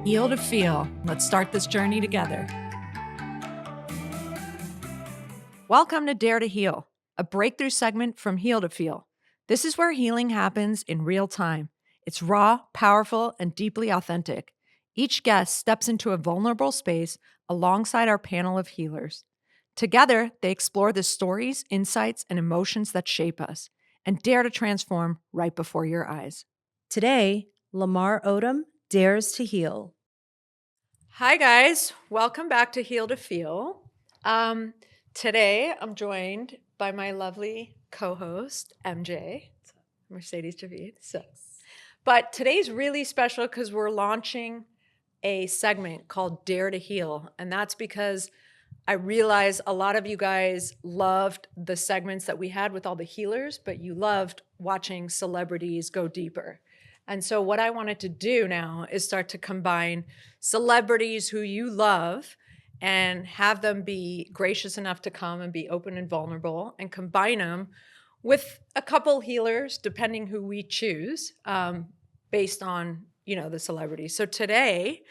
Heal to feel. Let's start this journey together. Welcome to Dare to Heal, a breakthrough segment from Heal to Feel. This is where healing happens in real time. It's raw, powerful, and deeply authentic. Each guest steps into a vulnerable space alongside our panel of healers. Together, they explore the stories, insights, and emotions that shape us and dare to transform right before your eyes. Today, Lamar Odom dares to heal. Hi, guys. Welcome back to Heal to Feel. Today, I'm joined by my lovely co-host, MJ, Mercedes Javid. But today's really special because we're launching a segment called Dare to Heal. And that's because I realize a lot of you guys loved the segments that we had with all the healers, but you loved watching celebrities go deeper. And so what I wanted to do now is start to combine celebrities who you love and have them be gracious enough to come and be open and vulnerable, and combine them with a couple healers, depending who we choose, based on, the celebrities. So today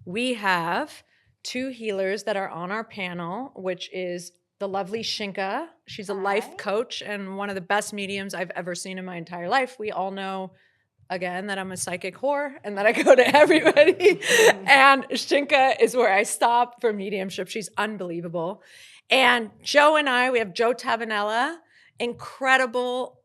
we have two healers that are on our panel, which is the lovely Shinka. She's a life coach and one of the best mediums I've ever seen in my entire life. We all know, again, that I'm a psychic whore and that I go to everybody. And Shinka is where I stop for mediumship. She's unbelievable. And Joe and I, we have Joe Tabbanella, incredible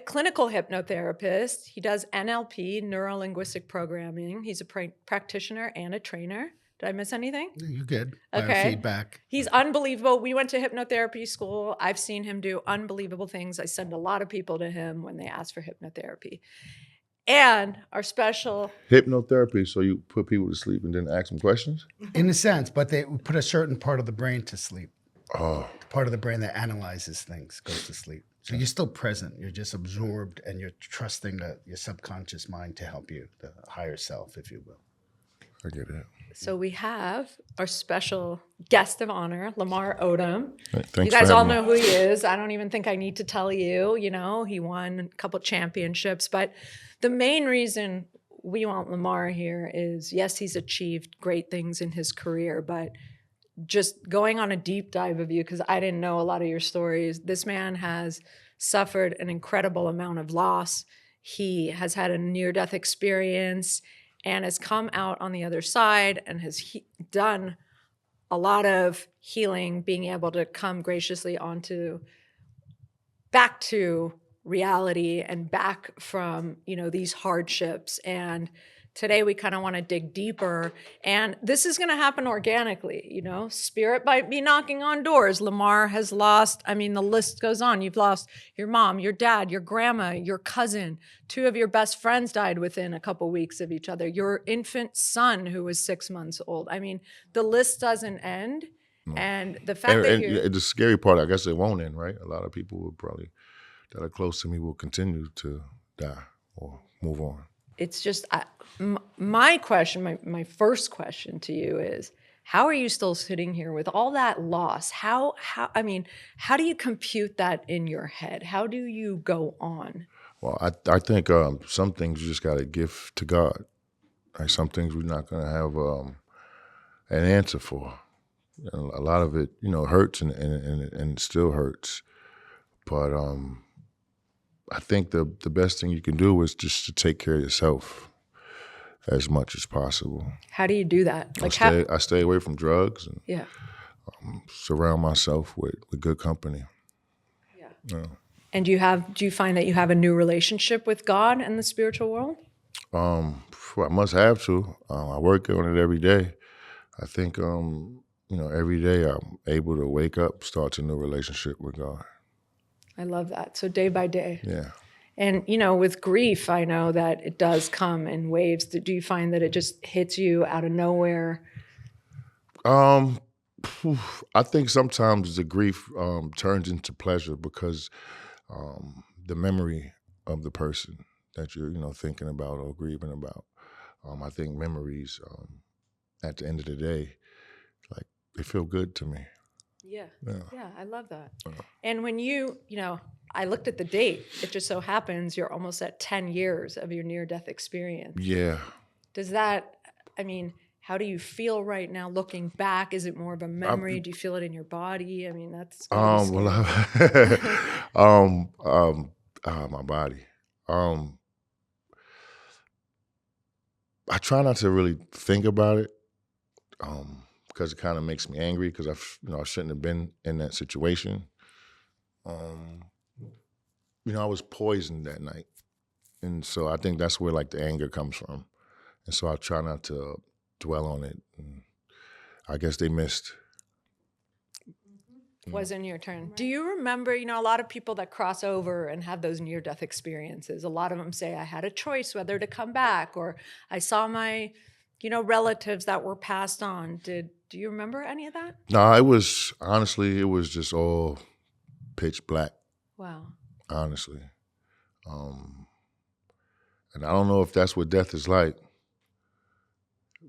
clinical hypnotherapist. He does NLP, neuro-linguistic programming. He's a practitioner and a trainer. Did I miss anything? You're good. Okay. Feedback. He's unbelievable. We went to hypnotherapy school. I've seen him do unbelievable things. I send a lot of people to him when they ask for hypnotherapy. And our special hypnotherapy, so you put people to sleep and then ask them questions? In a sense, but they put a certain part of the brain to sleep. Oh. The part of the brain that analyzes things goes to sleep. So you're still present. You're just absorbed, and you're trusting your subconscious mind to help you, the higher self, if you will. I get it. So we have our special guest of honor, Lamar Odom. Thanks. You guys all know who he is. I don't even think I need to tell you. He won a couple championships. But the main reason we want Lamar here is, yes, he's achieved great things in his career, but just going on a deep dive of you, because I didn't know a lot of your stories. This man has suffered an incredible amount of loss. He has had a near-death experience and has come out on the other side and has done a lot of healing, being able to come graciously back to reality and back from, these hardships. And today we kind of want to dig deeper, and this is going to happen organically. Spirit might be knocking on doors. Lamar has lost, the list goes on. You've lost your mom, your dad, your grandma, your cousin. Two of your best friends died within a couple weeks of each other. Your infant son, who was 6 months old. The list doesn't end. No. And the fact the scary part, I guess it won't end, right? A lot of people will probably, that are close to me, will continue to die or move on. It's just, my question, my first question to you is, how are you still sitting here with all that loss? How do you compute that in your head? How do you go on? Well, I think some things you just got to give to God. Like some things we're not going to have an answer for. A lot of it, hurts and it still hurts. But I think the best thing you can do is just to take care of yourself as much as possible. How do you do that? I stay away from drugs and surround myself with good company. Yeah. And do you find that you have a new relationship with God and the spiritual world? I must have to. I work on it every day. I think every day I'm able to wake up, start a new relationship with God. I love that. So day by day. Yeah. And, with grief, I know that it does come in waves. Do you find that it just hits you out of nowhere? I think sometimes the grief turns into pleasure because the memory of the person that you're, thinking about or grieving about. I think memories, at the end of the day, like, they feel good to me. Yeah, I love that. And when I looked at the date, it just so happens you're almost at 10 years of your near-death experience. Yeah. Does that I mean, how do you feel right now looking back? Is it more of a memory? Do you feel it in your body? I mean, that's gotta be Well, scary. my body. I try not to really think about it, because it kind of makes me angry because I shouldn't have been in that situation. I was poisoned that night, and so I think that's where like the anger comes from, and so I try not to dwell on it. And I guess they missed. Wasn't your turn. Do you remember, a lot of people that cross over and have those near-death experiences, a lot of them say, I had a choice whether to come back, or I saw my, relatives that were passed on. Do you remember any of that? No, it was just all pitch black, Wow. honestly. And I don't know if that's what death is like,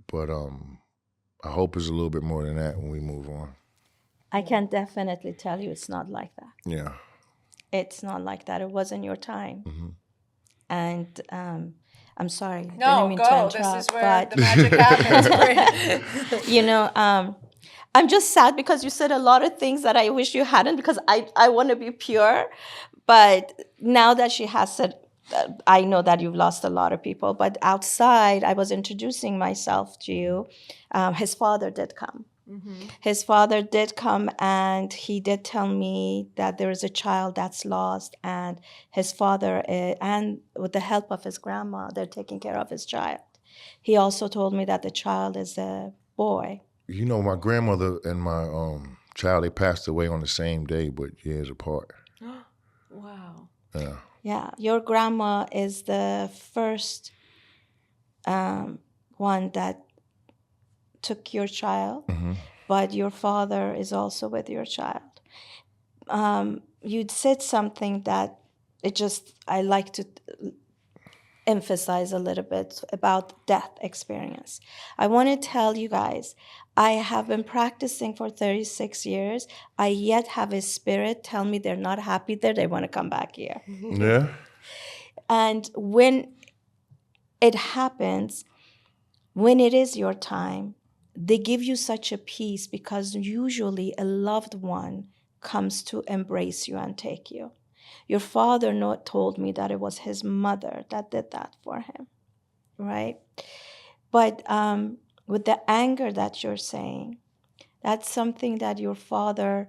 but I hope it's a little bit more than that when we move on. I can definitely tell you it's not like that. Yeah. It's not like that. It wasn't your time. Mm-hmm. And I'm sorry. No, didn't mean to go. interrupt, This is where but, the magic happens. I'm just sad because you said a lot of things that I wish you hadn't, because I want to be pure. But now that she has said, I know that you've lost a lot of people. But outside, I was introducing myself to you. His father did come. Mm-hmm. His father did come, and he did tell me that there is a child that's lost, and his father, and with the help of his grandma, they're taking care of his child. He also told me that the child is a boy. My grandmother and my child, they passed away on the same day, but years apart. Wow. Yeah. Yeah, your grandma is the first one that took your child, but your father is also with your child. You'd said something that I like to emphasize a little bit about death experience. I want to tell you guys, I have been practicing for 36 years. I yet have a spirit tell me they're not happy there, they want to come back here. Yeah. And when it happens, when it is your time, they give you such a peace, because usually a loved one comes to embrace you and take you. Your father told me that it was his mother that did that for him, right? But with the anger that you're saying, that's something that your father,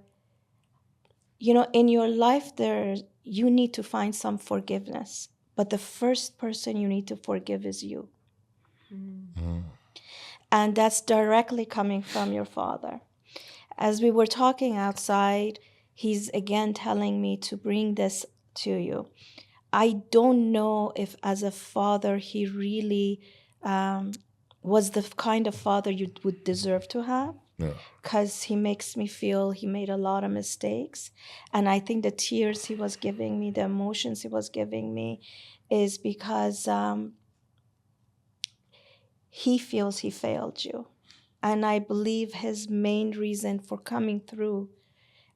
in your life, you need to find some forgiveness. But the first person you need to forgive is you. Mm-hmm. And that's directly coming from your father. As we were talking outside, he's again telling me to bring this to you. I don't know if as a father, he really was the kind of father you would deserve to have. Yeah. Because he makes me feel he made a lot of mistakes. And I think the tears he was giving me, the emotions he was giving me, is because he feels he failed you. And I believe his main reason for coming through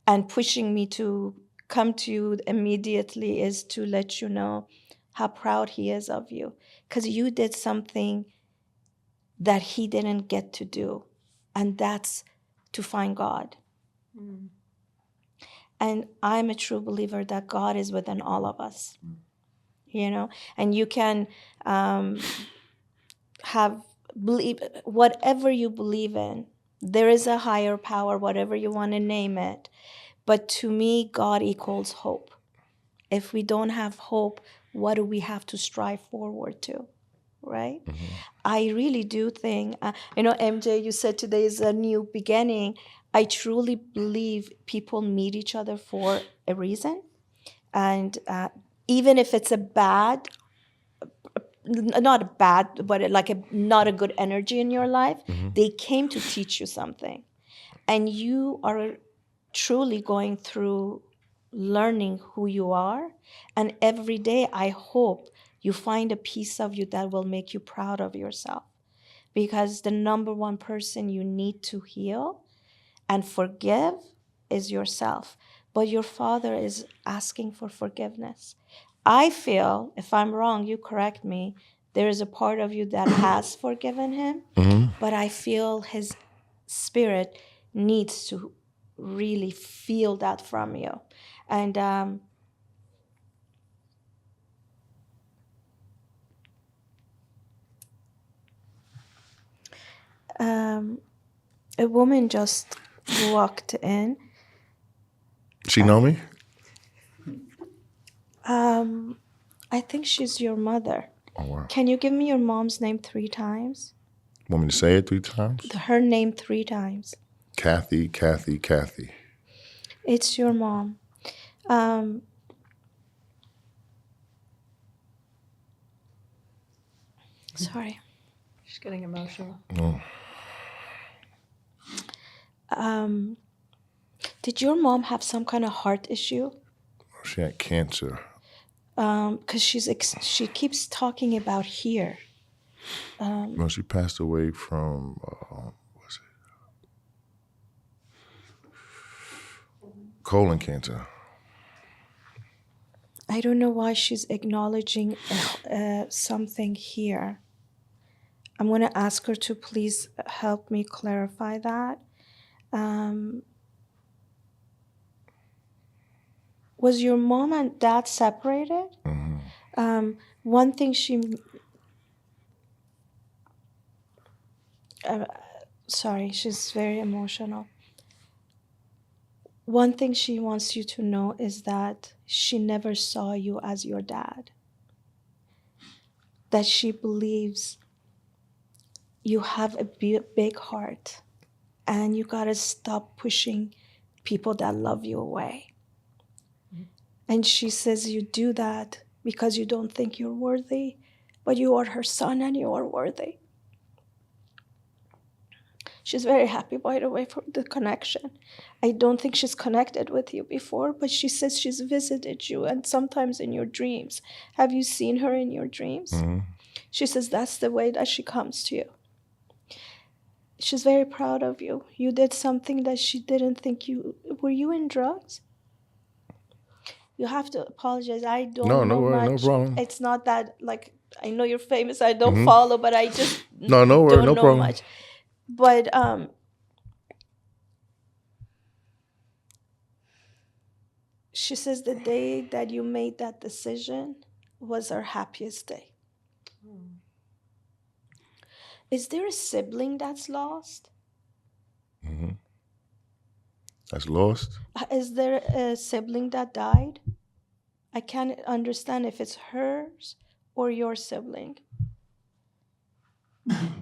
and pushing me to come to you immediately is to let you know how proud he is of you. Because you did something that he didn't get to do. And that's to find God. And I'm a true believer that God is within all of us. And you can believe whatever you believe in. There is a higher power, whatever you want to name it. But to me, God equals hope. If we don't have hope, what do we have to strive forward to? Right? Mm-hmm. I really do think, MJ, you said today is a new beginning. I truly believe people meet each other for a reason. And even if it's not bad, but not a good energy in your life, they came to teach you something. And you are truly going through learning who you are. And every day, I hope you find a piece of you that will make you proud of yourself. Because the number one person you need to heal and forgive is yourself. But your father is asking for forgiveness. I feel, if I'm wrong, you correct me, there is a part of you that has forgiven him. but I feel his spirit needs to really feel that from you. And a woman just walked in. She know me? I think she's your mother. Oh, wow. Can you give me your mom's name 3 times? Want me to say it 3 times? Her name 3 times. Kathy, Kathy, Kathy. It's your mom. Sorry. She's getting emotional. Oh, Did your mom have some kind of heart issue? she had cancer. Because she keeps talking about here. Well, she passed away from, what's it? Colon cancer. I don't know why she's acknowledging something here. I'm going to ask her to please help me clarify that. Was your mom and dad separated? Mm-hmm. One thing she... sorry, she's very emotional. One thing she wants you to know is that she never saw you as your dad. That she believes you have a big heart and you gotta stop pushing people that love you away. And she says you do that because you don't think you're worthy, but you are her son and you are worthy. She's very happy, by the way, for the connection. I don't think she's connected with you before, but she says she's visited you and sometimes in your dreams. Have you seen her in your dreams? Mm-hmm. She says that's the way that she comes to you. She's very proud of you. You did something that she didn't think you... Were you in drugs? You have to apologize. I don't know worry, much. no problem. It's not that, like, I know you're famous. I don't follow, but I just No worry, don't no know problem. much. But she says the day that you made that decision was her happiest day. Is there a sibling that's lost? Mm-hmm. That's lost? Is there a sibling that died? I can't understand if it's hers or your sibling. I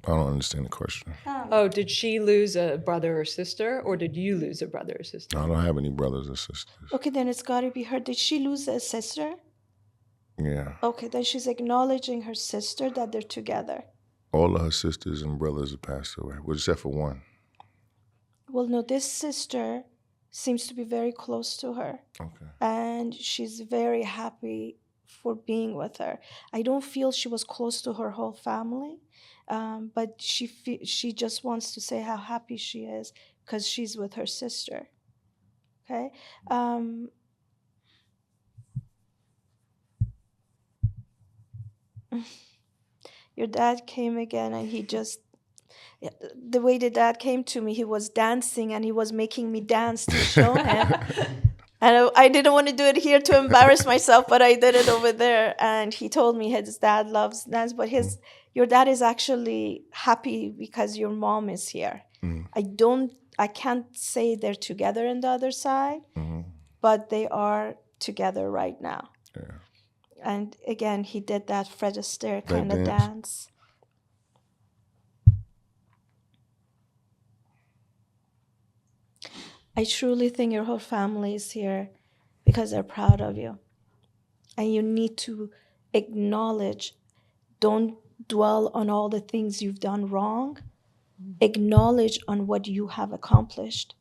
don't understand the question. Oh, did she lose a brother or sister, or did you lose a brother or sister? I don't have any brothers or sisters. Okay, then it's got to be her. Did she lose a sister? Yeah. Okay, then she's acknowledging her sister that they're together. All of her sisters and brothers have passed away, well, except for one. Well, no, this sister seems to be very close to her. Okay. And she's very happy for being with her. I don't feel she was close to her whole family, but she just wants to say how happy she is because she's with her sister. Okay? Your dad came again and he just... The way the dad came to me, he was dancing and he was making me dance to show him. And I didn't want to do it here to embarrass myself, but I did it over there. And he told me his dad loves dance, but your dad is actually happy because your mom is here. I can't say they're together in the other side, but they are together right now. Yeah. And again, he did that Fred Astaire kind of dance. I truly think your whole family is here because they're proud of you. And you need to acknowledge, don't dwell on all the things you've done wrong. Acknowledge on what you have accomplished,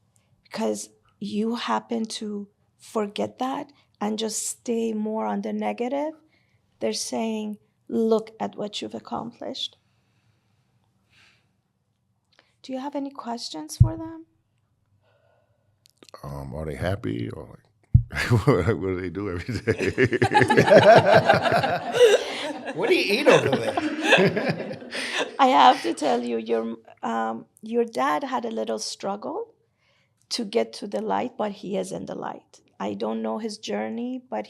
because you happen to forget that and just stay more on the negative. They're saying, look at what you've accomplished. Do you have any questions for them? Are they happy or like? What do they do every day? What do you eat over there? I have to tell you, your dad had a little struggle to get to the light, but he is in the light. I don't know his journey, but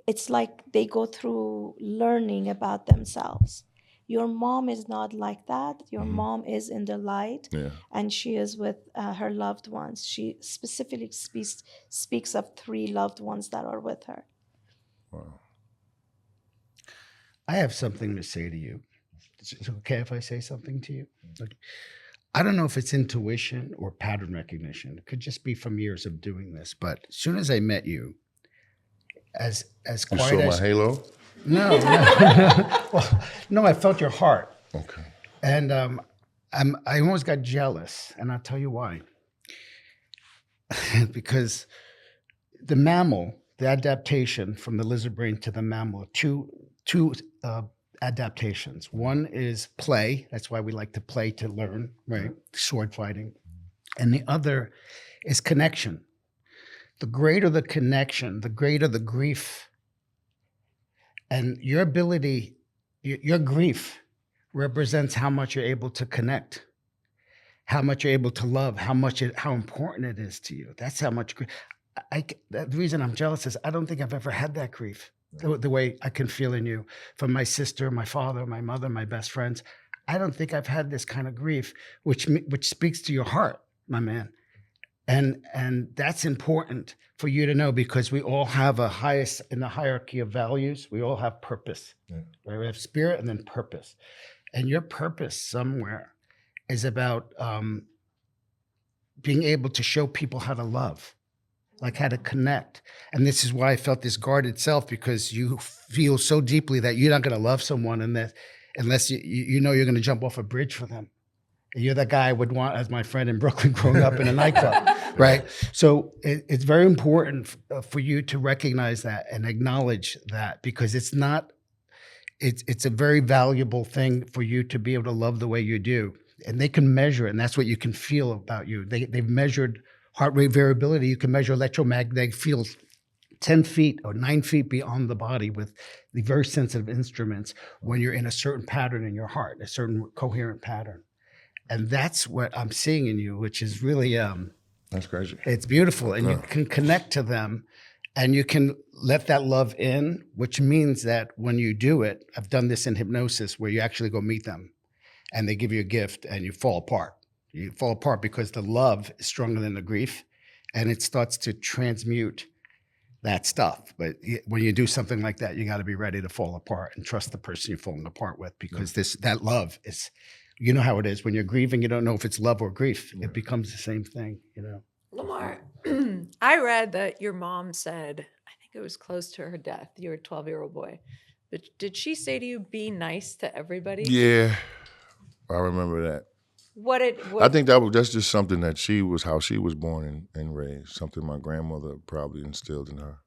it's like they go through learning about themselves. Your mom is not like that. Your mom is in the light, Yeah. and she is with her loved ones. She specifically speaks of 3 loved ones that are with her. Wow. I have something to say to you. Is it okay if I say something to you? Okay. I don't know if it's intuition or pattern recognition. It could just be from years of doing this. But as soon as I met you, as You quiet saw as my halo? no, well, no, I felt your heart, Okay. and I almost got jealous, and I'll tell you why. Because the mammal, the adaptation from the lizard brain to the mammal, two adaptations. One is play. That's why we like to play to learn, right? Sword fighting. And the other is connection. The greater the connection, the greater the grief. And your ability, your grief represents how much you're able to connect, how much you're able to love, how important it is to you. That's how much grief. The reason I'm jealous is I don't think I've ever had that grief the way I can feel in you from my sister, my father, my mother, my best friends. I don't think I've had this kind of grief, which speaks to your heart, my man. And that's important for you to know, because we all have a highest in the hierarchy of values. We all have purpose. Yeah. Right? We have spirit and then purpose. And your purpose somewhere is about being able to show people how to love, like how to connect. And this is why I felt this guarded self, because you feel so deeply that you're not going to love someone unless you know you're going to jump off a bridge for them. You're the guy I would want as my friend in Brooklyn growing up in a nightclub, right? So it's very important for you to recognize that and acknowledge that, because it's a very valuable thing for you to be able to love the way you do. And they can measure it, and that's what you can feel about you. They've measured heart rate variability. You can measure electromagnetic fields 10 feet or 9 feet beyond the body with the very sensitive instruments when you're in a certain pattern in your heart, a certain coherent pattern. And that's what I'm seeing in you, which is really, That's crazy. it's beautiful. And you can connect to them, and you can let that love in, which means that when you do it, I've done this in hypnosis where you actually go meet them and they give you a gift and you fall apart. You fall apart because the love is stronger than the grief, and it starts to transmute that stuff. But when you do something like that, you got to be ready to fall apart and trust the person you're falling apart with, because that love is, you know how it is when you're grieving, you don't know if it's love or grief. It becomes the same thing, you know. Lamar, I read that your mom said, I think it was close to her death, you were a 12-year-old boy, but did she say to you, be nice to everybody? Yeah, I remember that. I think that's just something that how she was born and raised, something my grandmother probably instilled in her.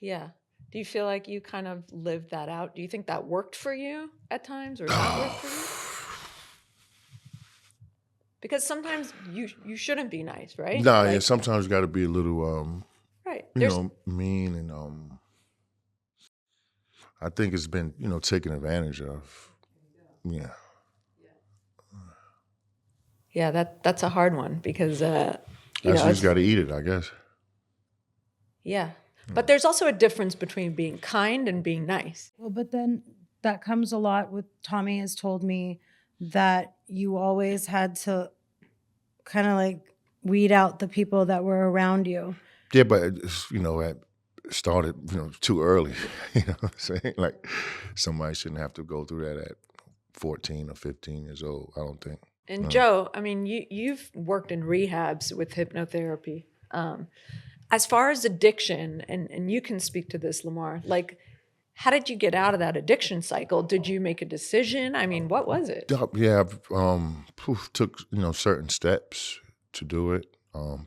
Yeah. Do you feel like you kind of lived that out? Do you think that worked for you at times or not worked for you? Because sometimes you shouldn't be nice, right? Nah, yeah, sometimes you got to be a little, right. mean, and I think it's been, taken advantage of. Yeah. Yeah, that's a hard one because you just got to eat it, I guess. Yeah. But there's also a difference between being kind and being nice. Well, but then that comes a lot with Tommy has told me that you always had to kind of like weed out the people that were around you. Yeah, but it started, too early. You know what I'm saying? Like somebody shouldn't have to go through that at 14 or 15 years old, I don't think. And Joe, I mean, you've worked in rehabs with hypnotherapy. As far as addiction, and you can speak to this, Lamar, like, how did you get out of that addiction cycle? Did you make a decision? I mean, what was it? Yeah, took, certain steps to do it.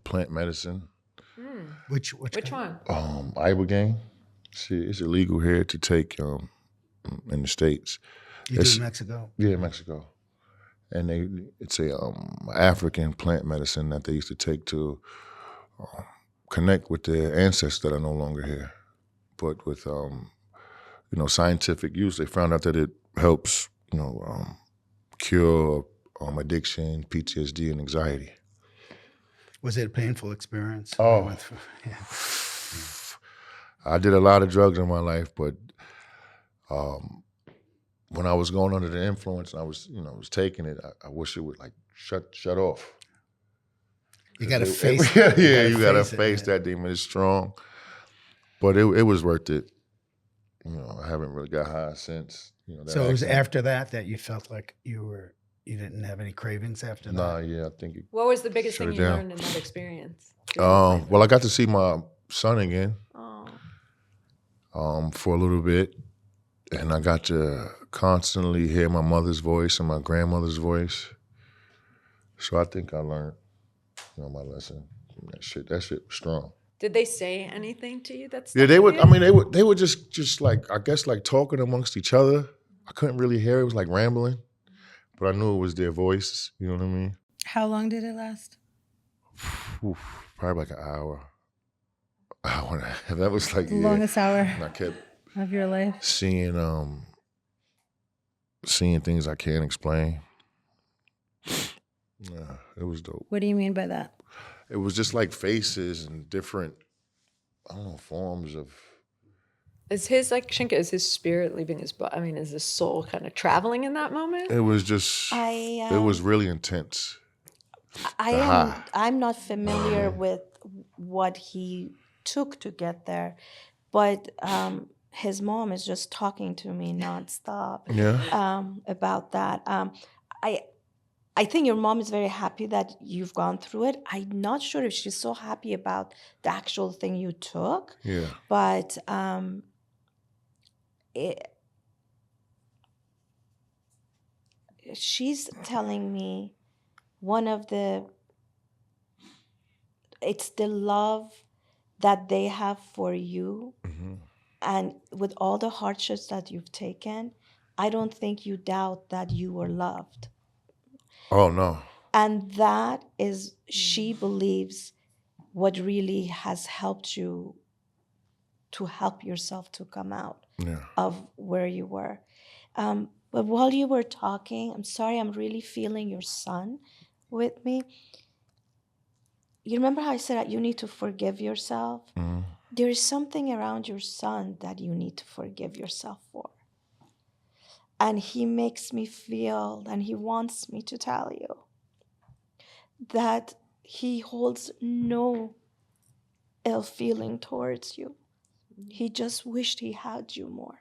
Plant medicine. Which one? Ibogaine. See, it's illegal here to take in the States. You do in Mexico? Yeah, Mexico. And it's a African plant medicine that they used to take to connect with their ancestors that are no longer here. But with scientific use, they found out that it helps cure addiction, PTSD, and anxiety. Was it a painful experience? Oh. Yeah. I did a lot of drugs in my life, but when I was going under the influence and I was taking it, I wish it would like shut off. You got to face it. it. You got to face that demon. It's strong. But it was worth it. I haven't really got high since. So it was after that you felt like you didn't have any cravings after that? Nah, yeah, I think it What was the biggest shut thing it you down. learned in that experience? Well, I got to see my son again Oh. for a little bit, and I got to constantly hear my mother's voice and my grandmother's voice. So I think I learned, my lesson. That shit was strong. Did they say anything to you that's Yeah, they would. I mean, they would just like, I guess, like talking amongst each other. I couldn't really hear it. It was like rambling, but I knew it was their voice. You know what I mean? How long did it last? Oof, probably like an hour. Hour and a half. That was like The longest hour And I kept of your life. seeing things I can't explain. Yeah, it was dope. What do you mean by that? It was just like faces and different, I don't know, forms of. Is his, like, Shinka, is his spirit leaving his body? I mean, is his soul kind of traveling in that moment? It was just. It was really intense. I'm not familiar with what he took to get there, but his mom is just talking to me nonstop about that. I think your mom is very happy that you've gone through it. I'm not sure if she's so happy about the actual thing you took. Yeah. But she's telling me it's the love that they have for you. Mm-hmm. And with all the hardships that you've taken, I don't think you doubt that you were loved. Oh, no. And that is, she believes, what really has helped you to help yourself to come out of where you were. But while you were talking, I'm sorry, I'm really feeling your son with me. You remember how I said that you need to forgive yourself? Mm-hmm. There is something around your son that you need to forgive yourself for. And he makes me feel, and he wants me to tell you, that he holds no ill feeling towards you. He just wished he had you more.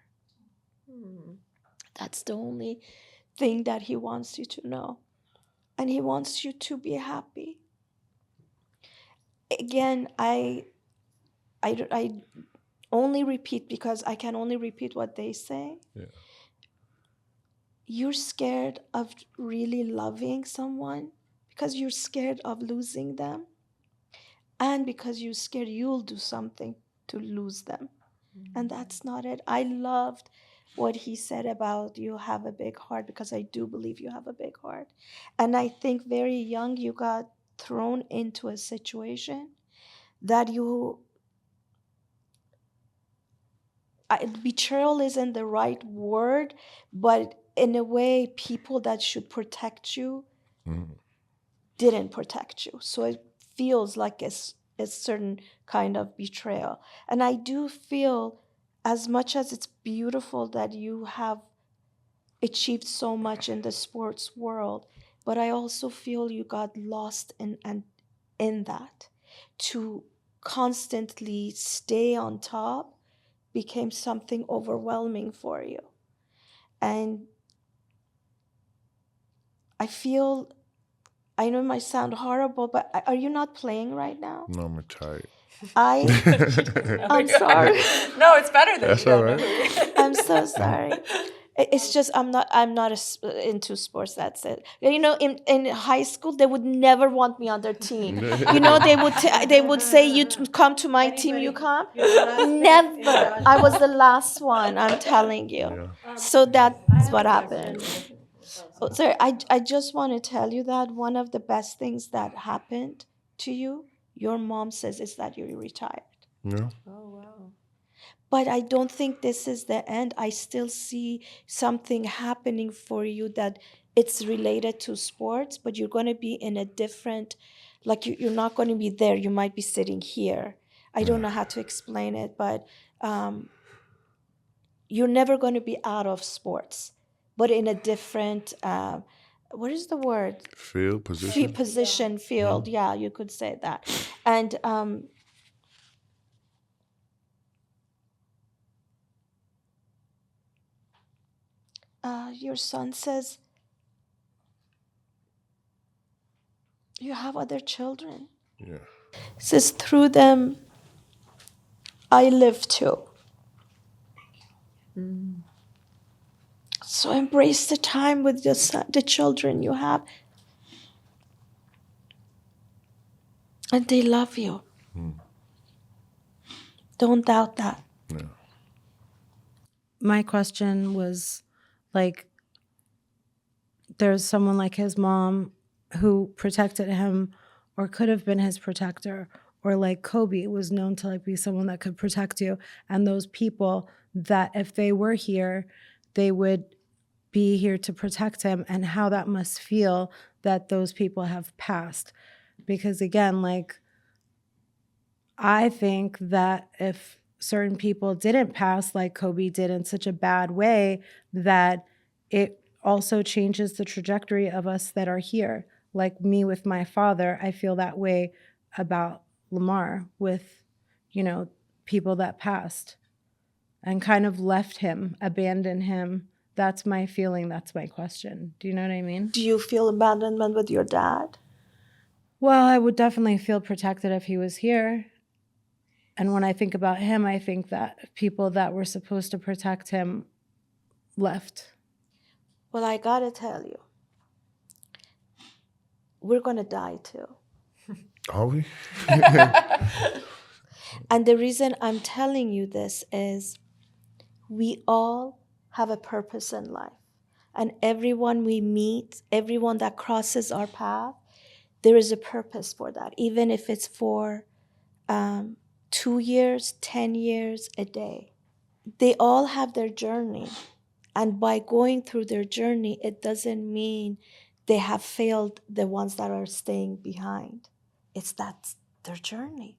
That's the only thing that he wants you to know. And he wants you to be happy. Again, I only repeat because I can only repeat what they say. Yeah. You're scared of really loving someone because you're scared of losing them, and because you're scared you'll do something to lose them. And that's not it. I loved what he said about you have a big heart, because I do believe you have a big heart. And I think very young you got thrown into a situation that betrayal isn't the right word, but in a way, people that should protect you didn't protect you. So it feels like a certain kind of betrayal. And I do feel, as much as it's beautiful that you have achieved so much in the sports world, but I also feel you got lost in that. To constantly stay on top became something overwhelming for you. And I know it might sound horrible, but are you not playing right now? No, I'm tired. I'm sorry. No, it's better than That's you don't all right. know. I'm so sorry. It's just I'm not into sports. That's it. You know, in high school they would never want me on their team. You know, they would say, you come to my team, you come. Never. I was the last one. I'm telling you. So that's what happened. Oh, sorry, I just want to tell you that one of the best things that happened to you your mom says is that you're retired. Yeah. Oh, wow. But I don't think this is the end. I still see something happening for you that it's related to sports, but you're going to be in a different, like you're not going to be there. You might be sitting here. I don't know how to explain it, but you're never going to be out of sports, but in a different, what is the word? Field position. Position, field. Yeah, you could say that. And your son says you have other children. Yeah. Says through them, I live too. So embrace the time with the children you have. And they love you. Don't doubt that. Yeah. My question was like, there's someone like his mom who protected him or could have been his protector, or like Kobe was known to like be someone that could protect you. And those people that if they were here, they would be here to protect him, and how that must feel that those people have passed. Because again, like, I think that if certain people didn't pass like Kobe did in such a bad way, that it also changes the trajectory of us that are here. Like me with my father, I feel that way about Lamar with, people that passed and kind of left him, abandoned him. That's my feeling. That's my question. Do you know what I mean? Do you feel abandonment with your dad? Well, I would definitely feel protected if he was here. And when I think about him, I think that people that were supposed to protect him left. Well, I gotta tell you, we're gonna die too. Are we? And the reason I'm telling you this is we all have a purpose in life. And everyone we meet, everyone that crosses our path, there is a purpose for that, even if it's for 2 years, 10 years, a day. They all have their journey. And by going through their journey, it doesn't mean they have failed the ones that are staying behind. It's that's their journey.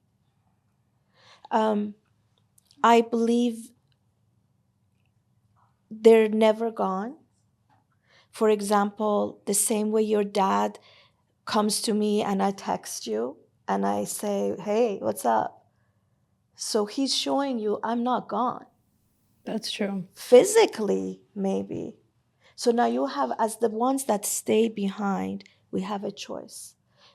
I believe they're never gone. For example, the same way your dad comes to me and I text you and I say, hey, what's up? So he's showing you I'm not gone. That's true. Physically, maybe. So now you have, as the ones that stay behind, we have a choice.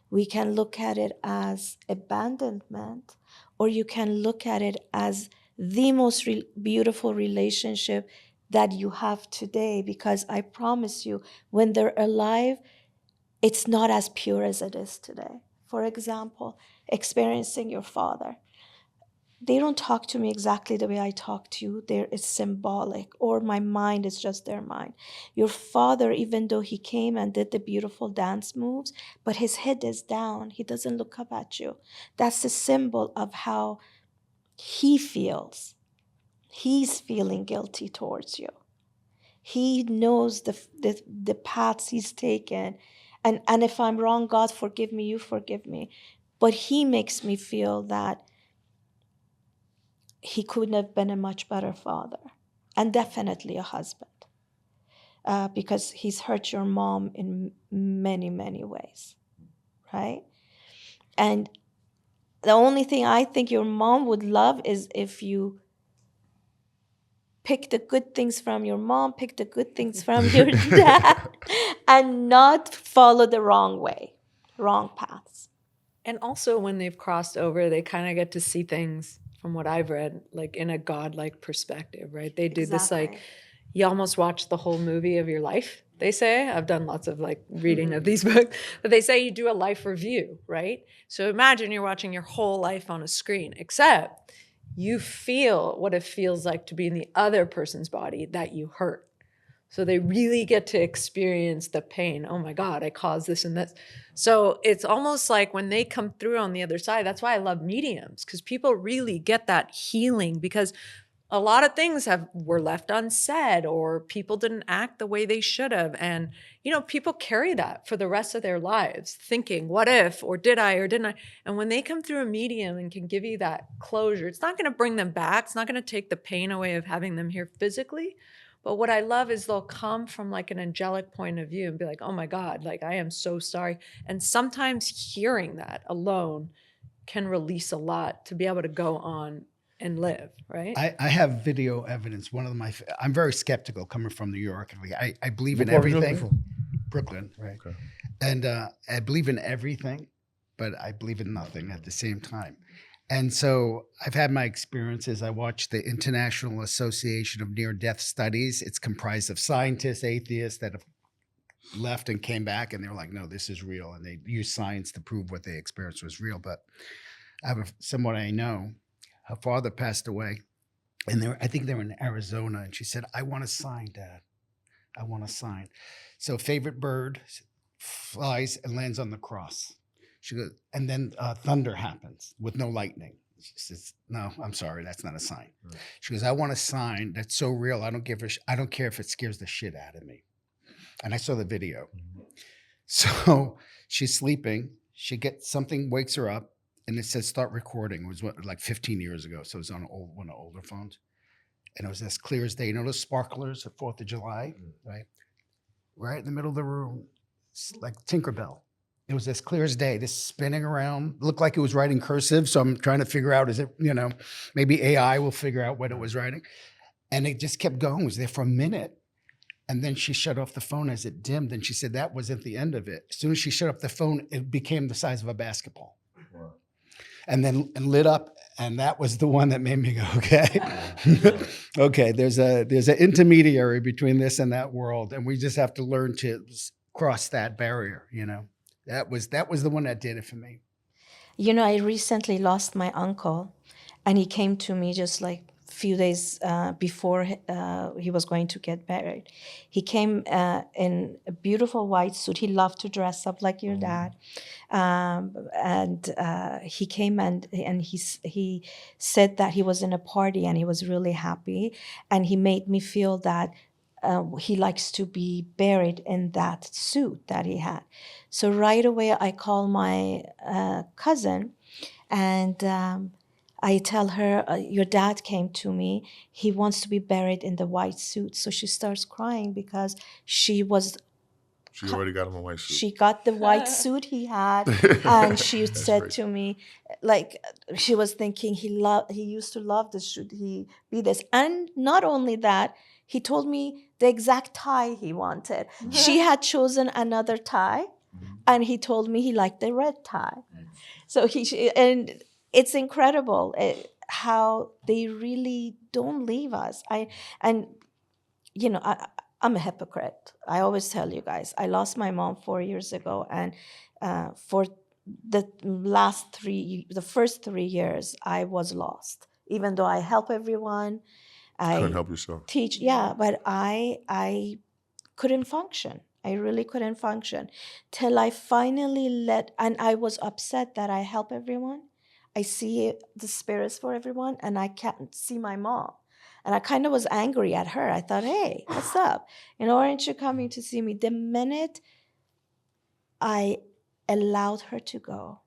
We can look at it as abandonment, or you can look at it as the most beautiful relationship that you have today, because I promise you, when they're alive, it's not as pure as it is today. For example, experiencing your father. They don't talk to me exactly the way I talk to you. It's symbolic, or my mind is just their mind. Your father, even though he came and did the beautiful dance moves, but his head is down. He doesn't look up at you. That's the symbol of how he feels. He's feeling guilty towards you. He knows the paths he's taken. And if I'm wrong, God, forgive me, you forgive me. But he makes me feel that he couldn't have been a much better father, and definitely a husband, because he's hurt your mom in many, many ways, right? And the only thing I think your mom would love is if you pick the good things from your mom, pick the good things from your dad, and not follow the wrong way, wrong paths. And also when they've crossed over, they kind of get to see things, from what I've read, like in a godlike perspective, right? They do this, like, you almost watch the whole movie of your life, they say. I've done lots of like reading of these books, but they say you do a life review, right? So imagine you're watching your whole life on a screen, except you feel what it feels like to be in the other person's body that you hurt. So they really get to experience the pain. Oh my God, I caused this and this. So it's almost like when they come through on the other side, that's why I love mediums, because people really get that healing, because a lot of things were left unsaid, or people didn't act the way they should have. And, people carry that for the rest of their lives, thinking, what if, or did I, or didn't I? And when they come through a medium and can give you that closure, it's not going to bring them back. It's not going to take the pain away of having them here physically. But what I love is they'll come from like an angelic point of view and be like, oh my God, like I am so sorry. And sometimes hearing that alone can release a lot to be able to go on and live, right? I have video evidence. One of I'm very skeptical coming from New York. I believe in What part of New York everything. you from? Brooklyn, right? Okay. And I believe in everything, but I believe in nothing at the same time. And so I've had my experiences. I watched the International Association of Near-Death Studies. It's comprised of scientists, atheists that have left and came back, and they were like, no, this is real. And they use science to prove what they experienced was real. But I have someone I know, her father passed away, and I think they were in Arizona, and she said, I want a sign, Dad. I want a sign. So favorite bird flies and lands on the cross. She goes, and then thunder happens with no lightning. She says, no, I'm sorry, that's not a sign. Right. She goes, I want a sign that's so real, I don't care if it scares the shit out of me. And I saw the video. Mm-hmm. So she's sleeping. She gets something, wakes her up, and it says start recording. It was like 15 years ago, so it was on one of the older phones. And it was as clear as day. You know those sparklers at 4th of July, right? Right in the middle of the room, like Tinkerbell. It was as clear as day, just spinning around. Looked like it was writing cursive, so I'm trying to figure out, is it, maybe AI will figure out what it was writing. And it just kept going. It was there for a minute. And then she shut off the phone as it dimmed, and she said that wasn't the end of it. As soon as she shut off the phone, it became the size of a basketball. Wow. And then lit up, and that was the one that made me go, okay. Okay, there's an intermediary between this and that world, and we just have to learn to cross that barrier, That was the one that did it for me. I recently lost my uncle, and he came to me just like a few days before he was going to get married. He came in a beautiful white suit. He loved to dress up like your dad. And he came and he said that he was in a party and he was really happy. And he made me feel that he likes to be buried in that suit that he had. So right away, I call my cousin, and I tell her, your dad came to me. He wants to be buried in the white suit. So she starts crying because she already got him a white suit. She got the white suit he had, and she said to me, like, she was thinking he used to love this. Should he be this? And not only that, he told me the exact tie he wanted. She had chosen another tie, and he told me he liked the red tie. So and it's incredible how they really don't leave us. I'm a hypocrite. I always tell you guys, I lost my mom 4 years ago, and for the first 3 years, I was lost. Even though I help everyone, I couldn't help yourself. Teach, but I couldn't function. I really couldn't function till I finally and I was upset that I help everyone. I see the spirits for everyone, and I can't see my mom. And I kind of was angry at her. I thought, hey, what's up? Aren't you coming to see me? The minute I allowed her to go,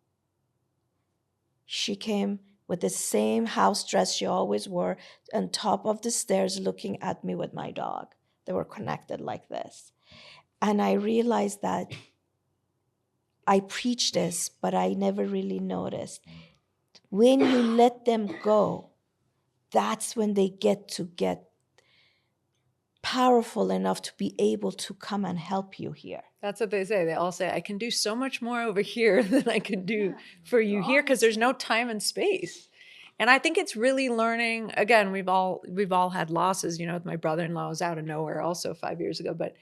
she came with the same house dress she always wore on top of the stairs looking at me with my dog. They were connected like this. And I realized that I preach this, but I never really noticed. When you let them go, that's when they get powerful enough to be able to come and help you here. That's what they say. They all say, I can do so much more over here than I can do for you here, because there's no time and space. And I think it's really learning. Again, we've all had losses. My brother-in-law was out of nowhere also 5 years ago, but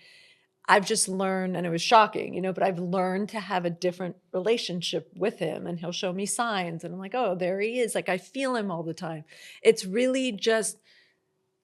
I've just learned, and it was shocking, but I've learned to have a different relationship with him, and he'll show me signs, and I'm like, oh, there he is. Like, I feel him all the time. It's really just,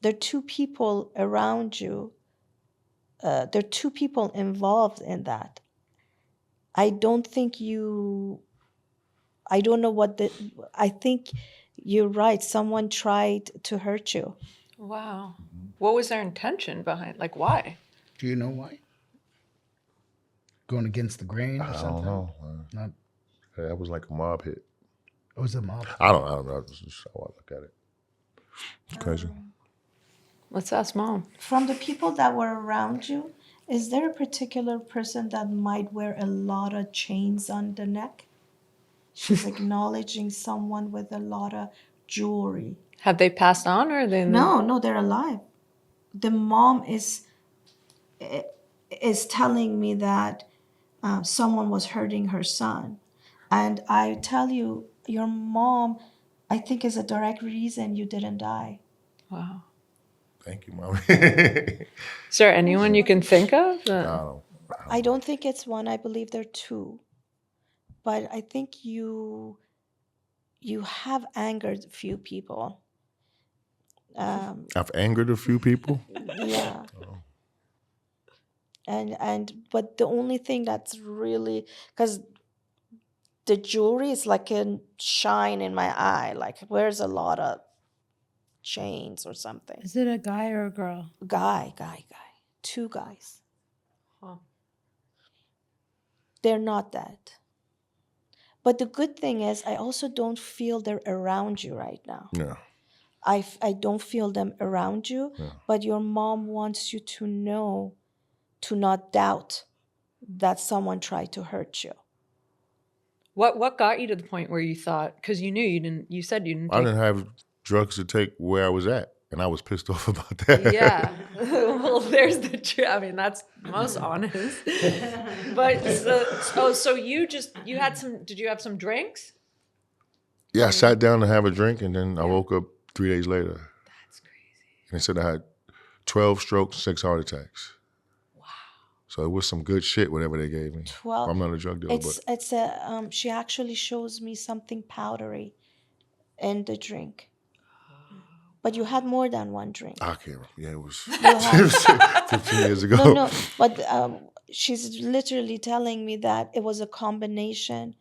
there are two people around you. There are two people involved in that. I don't think you, I don't know I think you're right. Someone tried to hurt you. Wow. What was their intention behind? Like, why? Do you know why? Going against the grain or I something? don't know. Not, That was like a mob hit. it was a mob. I don't know. That's just how I look at it. It's crazy. Let's ask Mom. From the people that were around you, is there a particular person that might wear a lot of chains on the neck? She's acknowledging someone with a lot of jewelry. Have they passed on, or are they? No, they're alive. The mom is telling me that someone was hurting her son, and I tell you, your mom, I think, is a direct reason you didn't die. Wow. Thank you, Mommy. Is there anyone you can think of? I don't think it's one. I believe there are two. But I think you have angered a few people. I've angered a few people. Yeah. But the only thing that's really, because the jewelry is like a shine in my eye, like wears a lot of chains or something. Is it a guy or a girl? Guy. Two guys. Huh. They're not dead. But the good thing is, I also don't feel they're around you right now. Yeah. I don't feel them around you, Yeah. but your mom wants you to know, to not doubt that someone tried to hurt you. What got you to the point where you thought, because you knew you didn't, you said you didn't I take. didn't have drugs to take where I was at, and I was pissed off about that. Yeah. Well, there's the truth. I mean, that's most honest. But so you had some, did you have some drinks? Yeah, I sat down to have a drink, and then I woke up 3 days later. That's crazy. And they said I had 12 strokes, 6 heart attacks. Wow. So it was some good shit, whatever they gave me. 12. I'm not a drug dealer, It's a she actually shows me something powdery in the drink. But you had more than one drink. I can't remember. Yeah, it was, had- it was 15 years ago. No, but she's literally telling me that it was a combination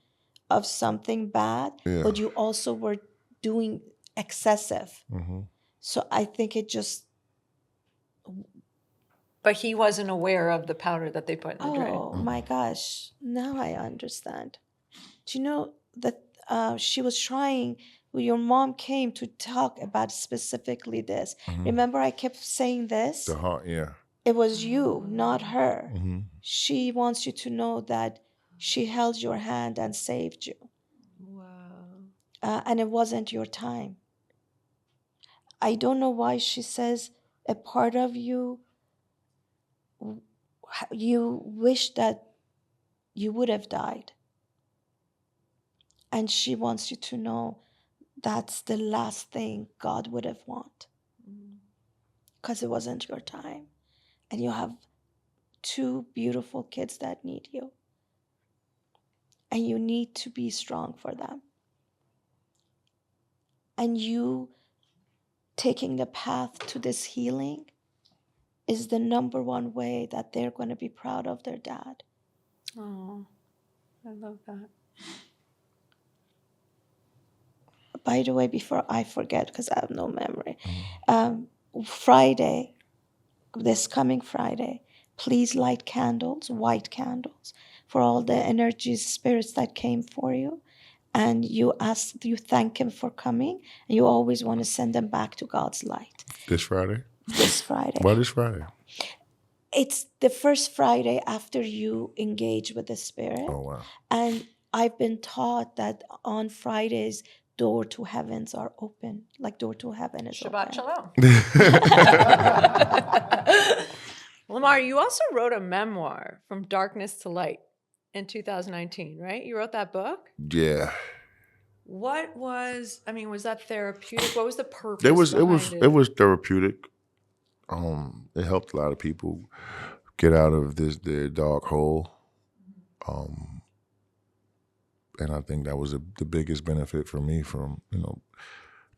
of something bad, Yeah. but you also were doing excessive. Mm-hmm. So I think it just, But he wasn't aware of the powder that they put in the drink. oh my gosh, now I understand. Do you know that she was trying, your mom came to talk about specifically this. Remember I kept saying this? The heart, yeah. It was you, not her. Mm-hmm. She wants you to know that she held your hand and saved you. Wow. And it wasn't your time. I don't know why she says a part of you, you wish that you would have died. And she wants you to know that's the last thing God would have wanted. Because it wasn't your time. And you have 2 beautiful kids that need you. And you need to be strong for them. And you taking the path to this healing is the number one way that they're going to be proud of their dad. Oh, I love that. By the way, before I forget, because I have no memory, Friday, this coming Friday, please light candles, white candles, for all the energies, spirits that came for you. And you thank him for coming, and you always want to send them back to God's light. This Friday? This Friday. Why this Friday? It's the first Friday after you engage with the spirit. Oh, wow. And I've been taught that on Fridays, door to heavens are open, like door to heaven is Shabbat open. Shalom. Lamar, you also wrote a memoir, From Darkness to Light, in 2019, right? You wrote that book? Yeah. What was, I mean, was that therapeutic? What was the purpose It was therapeutic. It helped a lot of people get out of their dark hole. And I think that was the biggest benefit for me, from,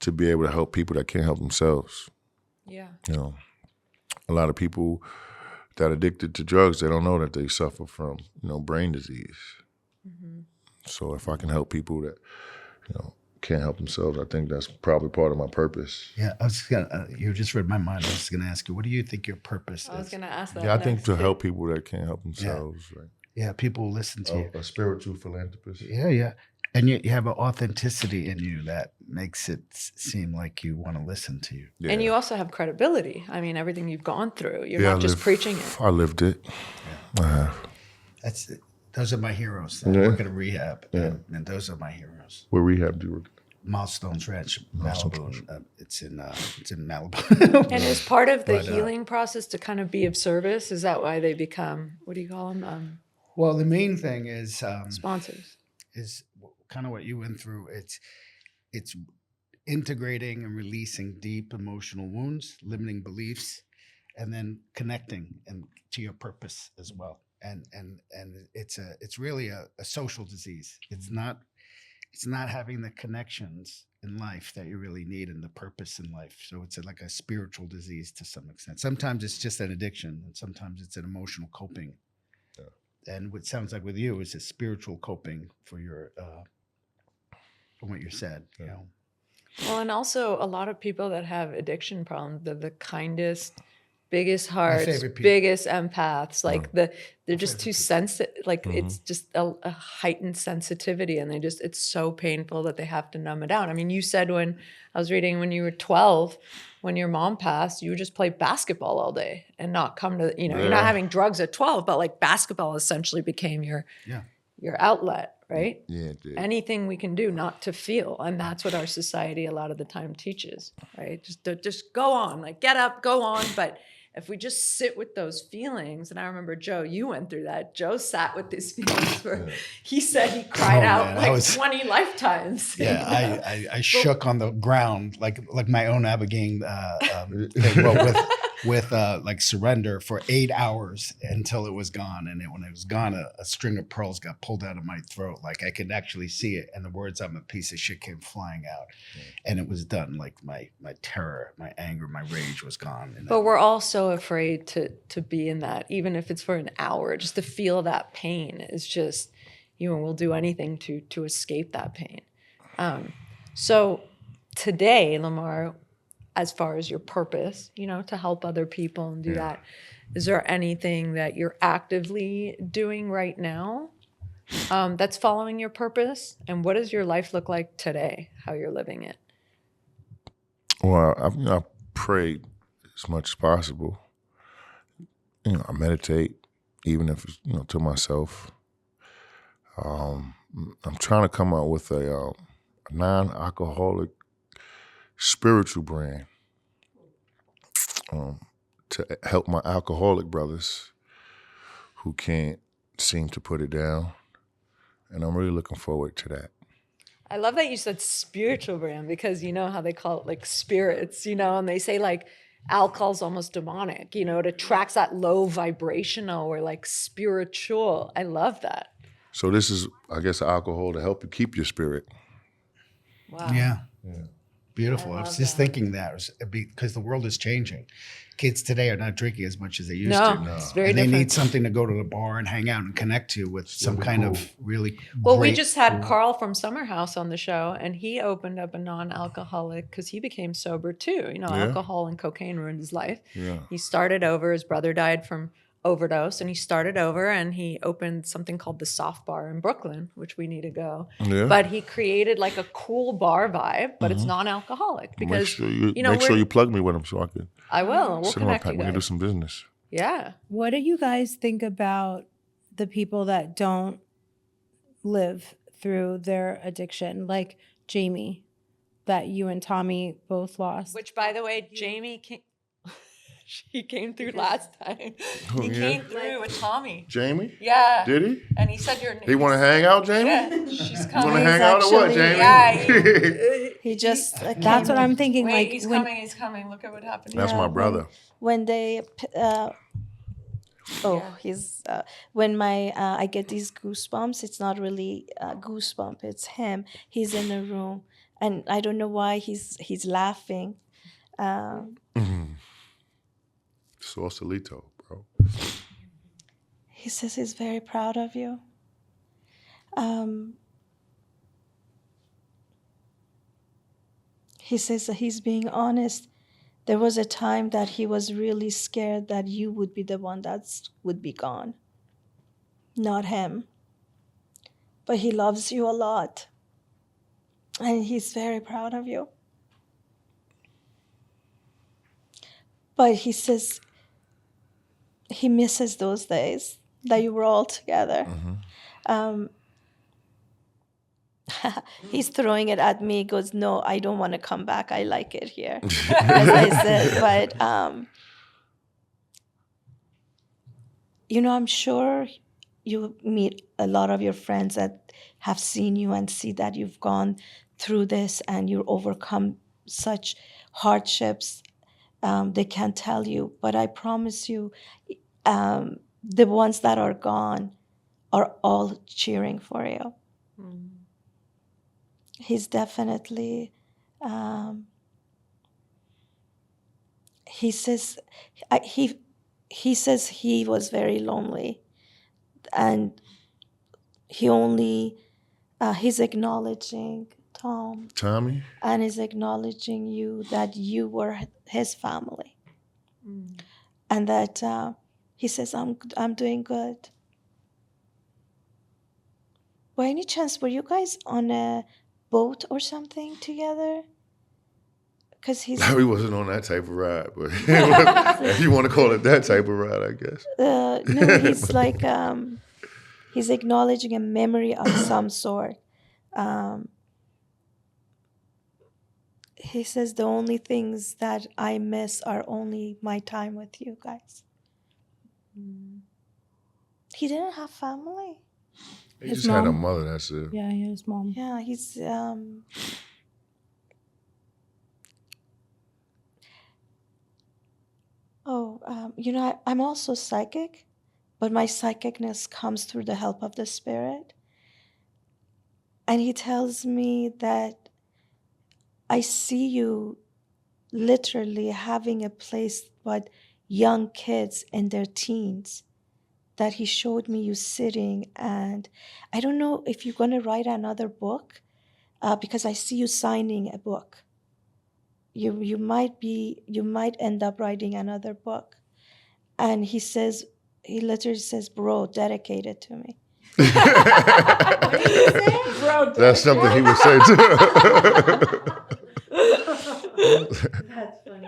to be able to help people that can't help themselves. Yeah. You know, a lot of people that are addicted to drugs, they don't know that they suffer from, brain disease. Mm-hmm. So if I can help people that, can't help themselves, I think that's probably part of my purpose. Yeah, I was just gonna. You just read my mind. I was just gonna ask you, what do you think your purpose is? I was going to ask that. Yeah, I think next, to too. help people that can't help themselves, right? Yeah, people will listen to you. A spiritual philanthropist. Yeah. And you have an authenticity in you that makes it seem like you want to listen to you. Yeah. And you also have credibility. I mean, everything you've gone through, you're Yeah, not just preaching it. I lived it. That's it. Those are my heroes. I Yeah. work at a rehab, Yeah. and those are my heroes. Where rehab do you work? Milestones Ranch, Milestones. Malibu. It's in Malibu. And is part of the But, healing process to kind of be of service? Is that why they become, what do you call them? Well, the main thing is Sponsors. kind of what you went through. It's integrating and releasing deep emotional wounds, limiting beliefs, and then connecting and to your purpose as well. And it's really a social disease. It's not having the connections in life that you really need and the purpose in life. So it's like a spiritual disease to some extent. Sometimes it's just an addiction, and sometimes it's an emotional coping. Yeah. And what sounds like with you is a spiritual coping for your from what you said. You know. Well, and also a lot of people that have addiction problems, they're the kindest, biggest hearts, favorite people. biggest empaths. Like they're just favorite too people. sensitive. Like it's just a heightened sensitivity, and it's so painful that they have to numb it down. I mean, you said when I was reading when you were 12, when your mom passed, you would just play basketball all day and not come to, you're not Yeah. having drugs at 12, but like basketball essentially became your outlet, right? Yeah, it did. Anything we can do not to feel, and that's what our society a lot of the time teaches, right? Just go on, like get up, go on. But if we just sit with those feelings, and I remember Joe, you went through that. Joe sat with these feelings for, he said he cried out man, like 20 lifetimes. Yeah, I shook on the ground like my own Abigail thing, but with like surrender for 8 hours until it was gone. And when it was gone, a string of pearls got pulled out of my throat. Like I could actually see it. And the words "I'm a piece of shit" came flying out. And it was done. Like my terror, my anger, my rage was gone. And But we're all so afraid to be in that, even if it's for an hour. Just to feel that pain is just, we'll do anything to escape that pain. So today, Lamar, as far as your purpose, to help other people and do that, is there anything that you're actively doing right now that's following your purpose? And what does your life look like today, how you're living it? Well, I pray as much as possible. I meditate, even if it's, to myself. I'm trying to come out with a non-alcoholic spiritual brand to help my alcoholic brothers who can't seem to put it down. And I'm really looking forward to that. I love that you said spiritual brand, because you know how they call it like spirits, and they say like alcohol's almost demonic, it attracts that low vibrational or like spiritual. I love that. So this is, I guess, alcohol to help you keep your spirit. Wow. Yeah. Beautiful. I was love just that. thinking that because the world is changing. Kids today are not drinking as much as they used No, to. it's very And they different. need something to go to the bar and hang out and connect to with some Really kind cool. of really Well, we great- just had Carl from Summer House on the show, and he opened up a non-alcoholic because he became sober too. Alcohol and cocaine ruined his life. Yeah. He started over. His brother died from overdose, and he started over, and he opened something called the Soft Bar in Brooklyn, which we need to go. Yeah. But he created like a cool bar vibe, but it's non-alcoholic because Make sure you plug me with them so I can I will. We'll sit in my connect pack. you We can do guys. some business. Yeah. What do you guys think about the people that don't live through their addiction? Like Jamie, that you and Tommy both lost. Which, by the way, Jamie came. She came through last time. Oh, He yeah? came through with Tommy. Jamie? Yeah. Did he? And he said your name. He want to hang out, Jamie? Yeah, she's You want coming. to hang out or what, actually- Jamie? Yeah. He just came That's what in. I'm thinking. Wait, like he's when, coming. He's coming. Look at what happened. That's my brother. When they he's when my I get these goosebumps. It's not really a goosebump, it's him. He's in the room and I don't know why he's laughing. Sausalito, bro. He says he's very proud of you. He says that he's being honest. There was a time that he was really scared that you would be the one that would be gone, not him. But he loves you a lot, and he's very proud of you. But he says he misses those days that you were all together. He's throwing it at me. He goes, no, I don't want to come back. I like it here, as I said. But, I'm sure you meet a lot of your friends that have seen you and see that you've gone through this and you've overcome such hardships. They can't tell you. But I promise you, the ones that are gone are all cheering for you. He's definitely, he says he was very lonely, and he's acknowledging Tommy? and is acknowledging you, that you were his family, and that he says, I'm doing good. By any chance, were you guys on a boat or something together? Because We wasn't on that type of ride, but if you want to call it that type of ride, I guess. No, he's like he's acknowledging a memory of some sort. He says the only things that I miss are only my time with you guys. He didn't have family. He His just had a mom. mother, that's it. Yeah, his mom. Yeah, he's I'm also psychic, but my psychicness comes through the help of the Spirit. And he tells me that I see you literally having a place with young kids in their teens, that he showed me you sitting. And I don't know if you're going to write another book, because I see you signing a book. You might end up writing another book. And he literally says, bro, dedicate it to me. What did you say? Bro, That's something he would say too. That's funny.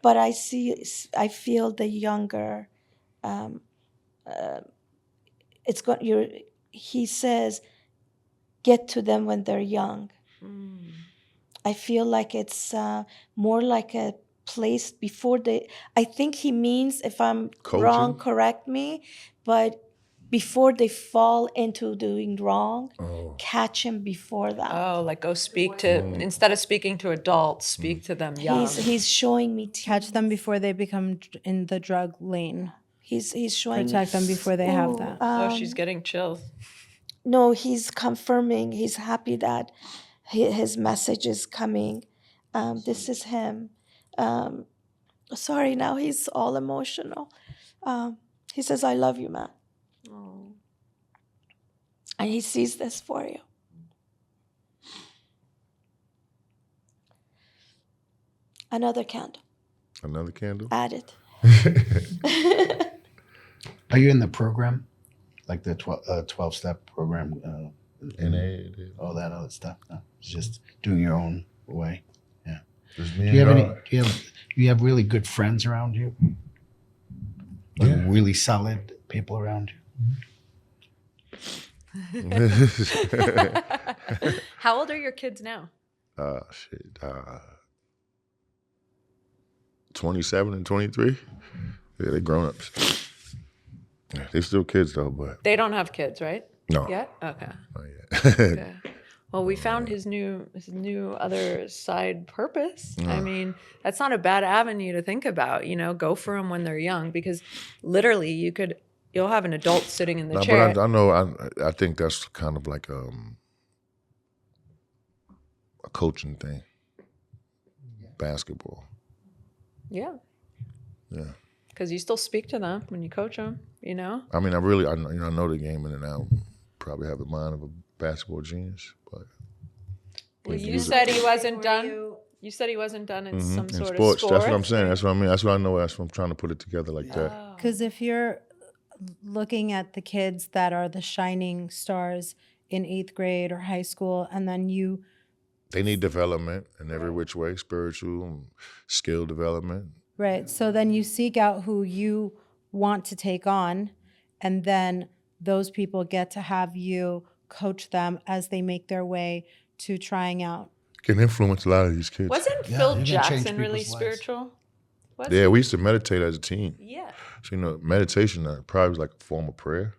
But I feel the younger, he says, get to them when they're young. I feel like it's more like a place before I think he means, if I'm wrong, correct me, but before they fall into doing wrong, catch him before that. Oh, like go speak to, instead of speaking to adults, speak to them young. He's showing me Catch them before they become in the drug lane. He's showing Protect them before they have that. Oh, she's getting chills. No, he's confirming. He's happy that his message is coming. This is him. Sorry, now he's all emotional. He says, I love you, man. Oh. And he sees this for you. Another candle. Another candle? Add it. Are you in the program? Like the 12-step program? NA? All that other stuff? No, it's just doing your own way. Yeah. Just Do me you and have God. you have really good friends around you? Like Yeah. really solid people around you? How old are your kids now? 27 and 23. Yeah, they grown-ups. Yeah, they still kids though, but They don't have kids, right? no. Yet? Okay. Not yet. Okay. Well, we found his new other side purpose. I mean, that's not a bad avenue to think about. Go for them when they're young, because literally you'll have an adult sitting in the No, chair. but I know. I think that's kind of like a coaching thing. Basketball. Yeah. Yeah. Because you still speak to them when you coach them, you know? I mean, I know the game in and out. Probably have the mind of a basketball genius, but Well, you use it. said he wasn't done. You said he wasn't done in some in sort sports. of sport. That's what I'm saying. That's what I mean. That's what I know. That's what I'm trying to put it together like that. Because if you're looking at the kids that are the shining stars in 8th grade or high school, and then They need development in every which way, spiritual, and skill development. right, so then you seek out who you want to take on, and then those people get to have you coach them as they make their way to trying out. Can influence a lot of these kids. Wasn't Yeah, Phil you're gonna change Jackson really people's lives. spiritual? Was Yeah, we used to meditate as a team. Yeah. So, meditation probably was like a form of prayer.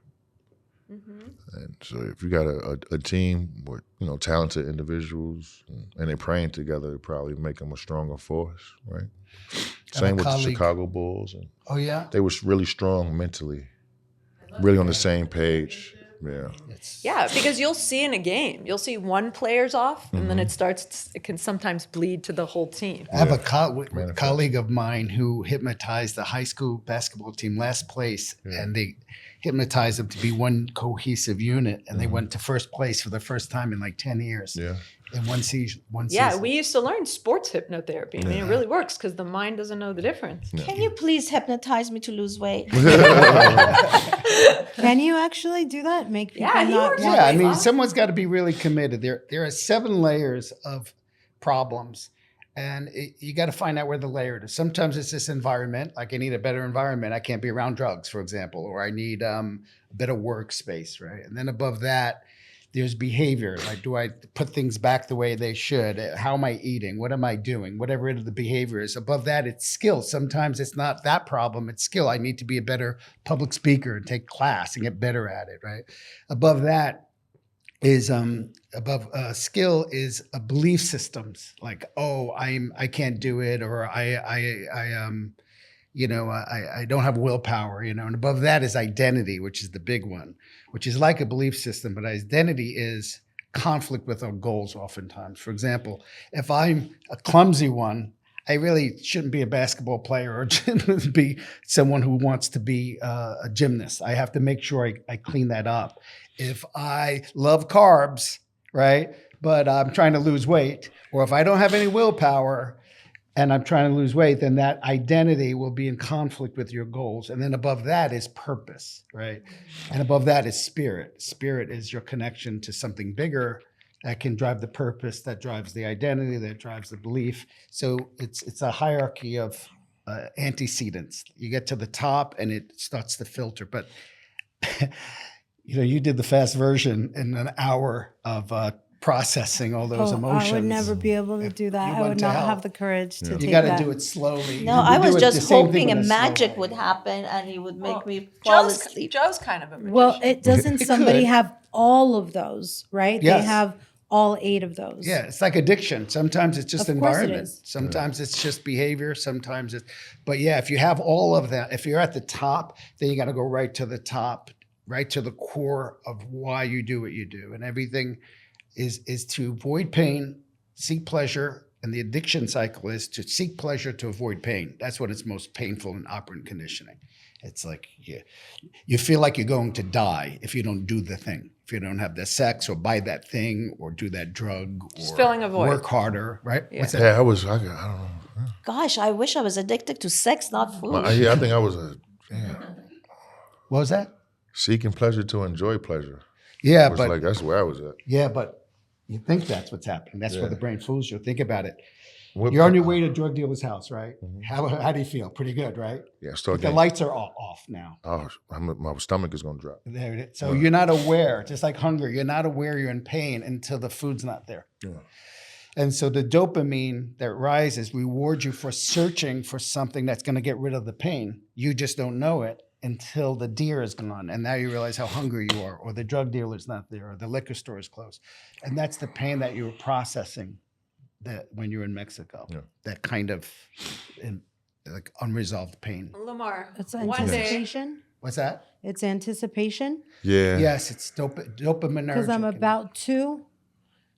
And so if you got a team with, talented individuals and they're praying together, it probably make them a stronger force, right? Same with the colleague. Chicago Bulls. And Oh yeah. they was really strong mentally, really on the same page. Yeah. Yeah, because you'll see in a game, you'll see one player's off, and then it can sometimes bleed to the whole team. I have a colleague of mine who hypnotized the high school basketball team last place, and they hypnotized them to be one cohesive unit, and they went to first place for the first time in like 10 years. Yeah. In one season. Yeah, we used to learn sports hypnotherapy. I mean, it really works because the mind doesn't know the difference. Can you please hypnotize me to lose weight? Can you actually do that? Make people Yeah, he not works want Yeah, I Wow. mean, someone's got to be really committed. There are 7 layers of problems, and you got to find out where the layer is. Sometimes it's this environment. Like I need a better environment. I can't be around drugs, for example, or I need a better workspace, right? And then above that, there's behavior. Like, do I put things back the way they should? How am I eating? What am I doing? Whatever the behavior is. Above that, it's skill. Sometimes it's not that problem. It's skill. I need to be a better public speaker and take class and get better at it, right? Above that is skill is a belief systems. Like, oh, I can't do it, or I don't have willpower, and above that is identity, which is the big one, which is like a belief system, but identity is conflict with our goals oftentimes. For example, if I'm a clumsy one, I really shouldn't be a basketball player or shouldn't be someone who wants to be a gymnast. I have to make sure I clean that up. If I love carbs, right, but I'm trying to lose weight, or if I don't have any willpower, and I'm trying to lose weight, then that identity will be in conflict with your goals. And then above that is purpose, right? And above that is spirit. Spirit is your connection to something bigger that can drive the purpose, that drives the identity, that drives the belief. So it's a hierarchy of antecedents. You get to the top and it starts to filter. But you did the fast version in an hour of processing all those emotions. I would never be able to do that. You I went would to not hell. have the courage to You take got to that. do it slowly. No, You I do was it just the same hoping thing a in slow magic way. would happen and he would make me fall asleep. Joe's kind of a magician. Well, doesn't somebody could. have all of those, right? Yes. They have all 8 of those. Yeah, it's like addiction. Sometimes it's just Of course it environment. is. Sometimes it's just behavior. Sometimes it's, but yeah, if you have all of that, if you're at the top, then you got to go right to the top, right to the core of why you do what you do. And everything is to avoid pain, seek pleasure. And the addiction cycle is to seek pleasure to avoid pain. That's when it's most painful in operant conditioning. It's like you feel like you're going to die if you don't do the thing. If you don't have the sex or buy that thing or do that drug or filling a void. work harder, right? Yeah. What's that? Yeah, I don't know. Gosh, I wish I was addicted to sex, not food. I think I was What was that? seeking pleasure to enjoy pleasure. Yeah, Was but like that's where I was at. you think that's what's happening. That's where the brain fools you. Think about it. What- You're on your way to a drug dealer's house, right? How do you feel? Pretty good, right? Yeah, start The getting. lights are off now. Oh, my stomach is gonna drop. There it is. So you're not aware, just like hunger, you're not aware you're in pain until the food's not there. Yeah. And so the dopamine that rises rewards you for searching for something that's going to get rid of the pain. You just don't know it until the deer is gone. And now you realize how hungry you are, or the drug dealer's not there, or the liquor store is closed. And that's the pain that you were processing that when you were in Mexico, that kind of like unresolved pain. Lamar, It's one day, anticipation. What's that? It's anticipation Yeah. Yes, it's dopaminergic. because I'm about to,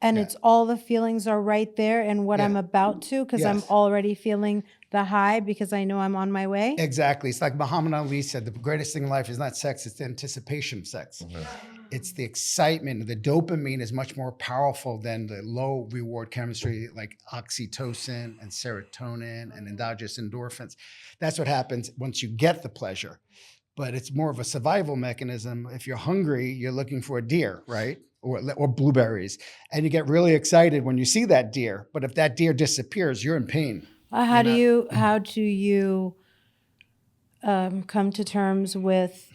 and it's all the feelings are right there and what I'm about to because I'm Yes. already feeling the high because I know I'm on my way. Exactly. It's like Muhammad Ali said, the greatest thing in life is not sex, it's the anticipation of sex. It's the excitement. The dopamine is much more powerful than the low reward chemistry like oxytocin and serotonin and endogenous endorphins. That's what happens once you get the pleasure. But it's more of a survival mechanism. If you're hungry, you're looking for a deer, right? Or blueberries. And you get really excited when you see that deer. But if that deer disappears, you're in pain. How do you come to terms with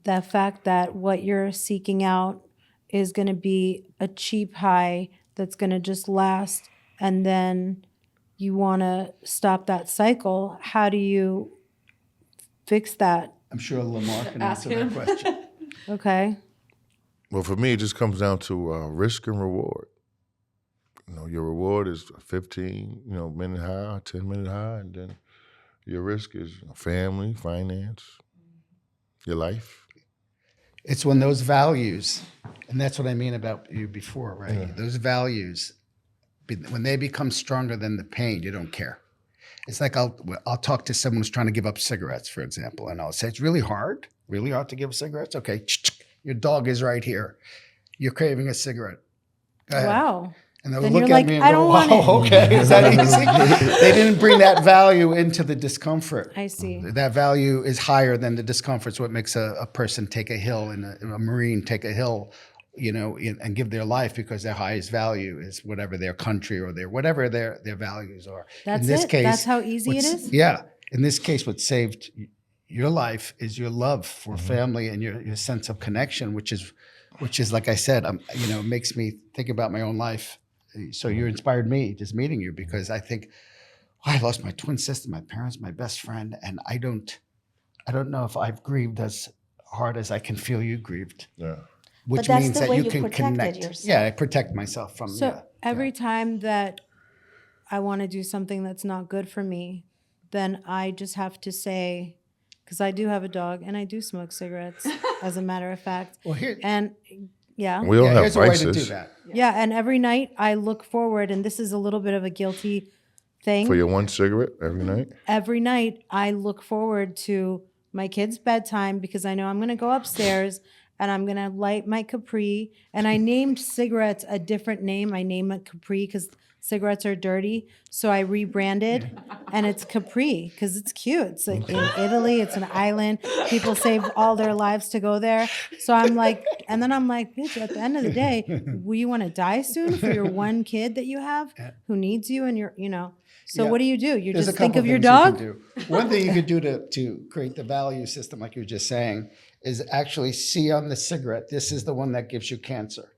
the fact that what you're seeking out is going to be a cheap high that's going to just last, and then you want to stop that cycle? How do you fix that? I'm sure Lamar can Ask answer that him. question. Okay. Well, for me, it just comes down to risk and reward. Your reward is 15, minute high, 10-minute high, and then your risk is family, finance, your life. It's when those values, and that's what I mean about you before, right? Yeah. Those values, when they become stronger than the pain, you don't care. It's like I'll talk to someone who's trying to give up cigarettes, for example, and I'll say, it's really hard to give up cigarettes. Okay, your dog is right here. You're craving a cigarette. Go ahead. Wow. And they'll Then look you're at like, me and I go, don't want wow, it. okay, is that easy? They didn't bring that value into the discomfort. I see. That value is higher than the discomfort. It's what makes a person take a hill and a Marine take a hill, and give their life because their highest value is whatever their country or whatever their values are. That's in this it? case, That's how easy it is? Yeah. In this case, what saved your life is your love for family and your sense of connection, which is like I said, it makes me think about my own life. So you inspired me just meeting you, because I think, I lost my twin sister, my parents, my best friend, and I don't know if I've grieved as hard as I can feel you grieved. Yeah. Which But that's means the that way you you can protected connect. yourself. Yeah, I protect myself from. So yeah, every time that I want to do something that's not good for me, then I just have to say, because I do have a dog and I do smoke cigarettes, as a matter of fact. Well, here, And yeah. We all have here's a way vices. to do that. Yeah. And every night I look forward, and this is a little bit of a guilty thing. For your one cigarette every night? Every night I look forward to my kid's bedtime because I know I'm going to go upstairs and I'm going to light my Capri. And I named cigarettes a different name. I named it Capri because cigarettes are dirty. So I rebranded, and it's Capri because it's cute. It's like in Italy, it's an island. People save all their lives to go there. So I'm like, and then I'm like, bitch, at the end of the day, will you want to die soon for your one kid that you have who needs you and So Yeah. what do? You There's just a think couple of your things you can dog? do. One thing you could do to create the value system, like you were just saying, is actually see on the cigarette, this is the one that gives you cancer,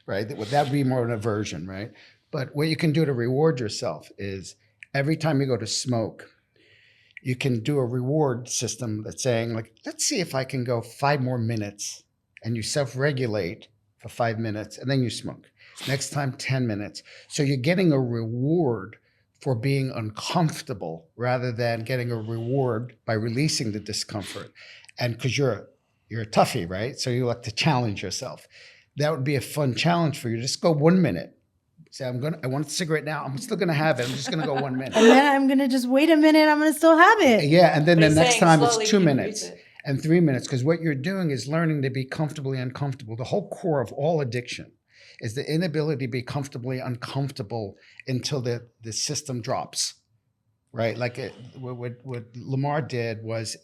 right? That would be more an aversion, right? But what you can do to reward yourself is every time you go to smoke, you can do a reward system that's saying, like, let's see if I can go 5 more minutes, and you self-regulate for 5 minutes, and then you smoke. Next time, 10 minutes. So you're getting a reward for being uncomfortable rather than getting a reward by releasing the discomfort. And because you're a toughie, right? So you like to challenge yourself. That would be a fun challenge for you. Just go 1 minute. Say, I want a cigarette now. I'm still going to have it. I'm just going to go 1 minute. And then I'm going to just wait a minute. I'm going to still have it. Yeah, and then But the he's next saying time slowly it's 2 increase minutes it. and 3 minutes, because what you're doing is learning to be comfortably uncomfortable. The whole core of all addiction is the inability to be comfortably uncomfortable until the system drops, right? Like what Lamar did was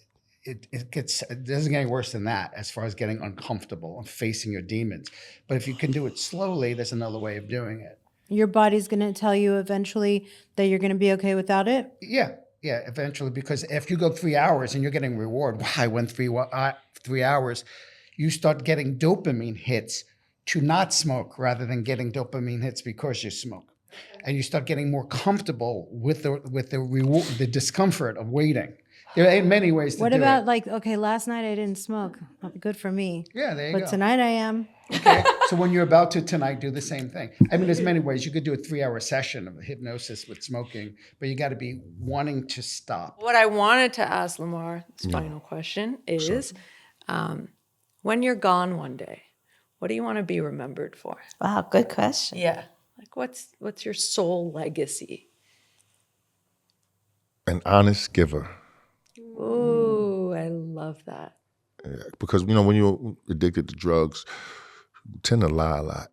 it doesn't get any worse than that as far as getting uncomfortable and facing your demons. But if you can do it slowly, there's another way of doing it. Your body's going to tell you eventually that you're going to be okay without it. Yeah, eventually, because if you go 3 hours and you're getting reward, wow, I went 3 hours, you start getting dopamine hits to not smoke rather than getting dopamine hits because you smoke. And you start getting more comfortable with the reward, the discomfort of waiting. There are many ways to What do about it. last night I didn't smoke. Good for me. Yeah, there you But go. tonight I am. Okay. So when you're about to tonight, do the same thing. I mean, there's many ways. You could do a 3-hour session of hypnosis with smoking, but you got to be wanting to stop. What I wanted to ask Lamar, this final question is, when you're gone one day, what do you want to be remembered for? Wow, good question. Yeah. Like what's your soul legacy? an honest giver. Ooh, I love that. Yeah, because, when you're addicted to drugs, you tend to lie a lot.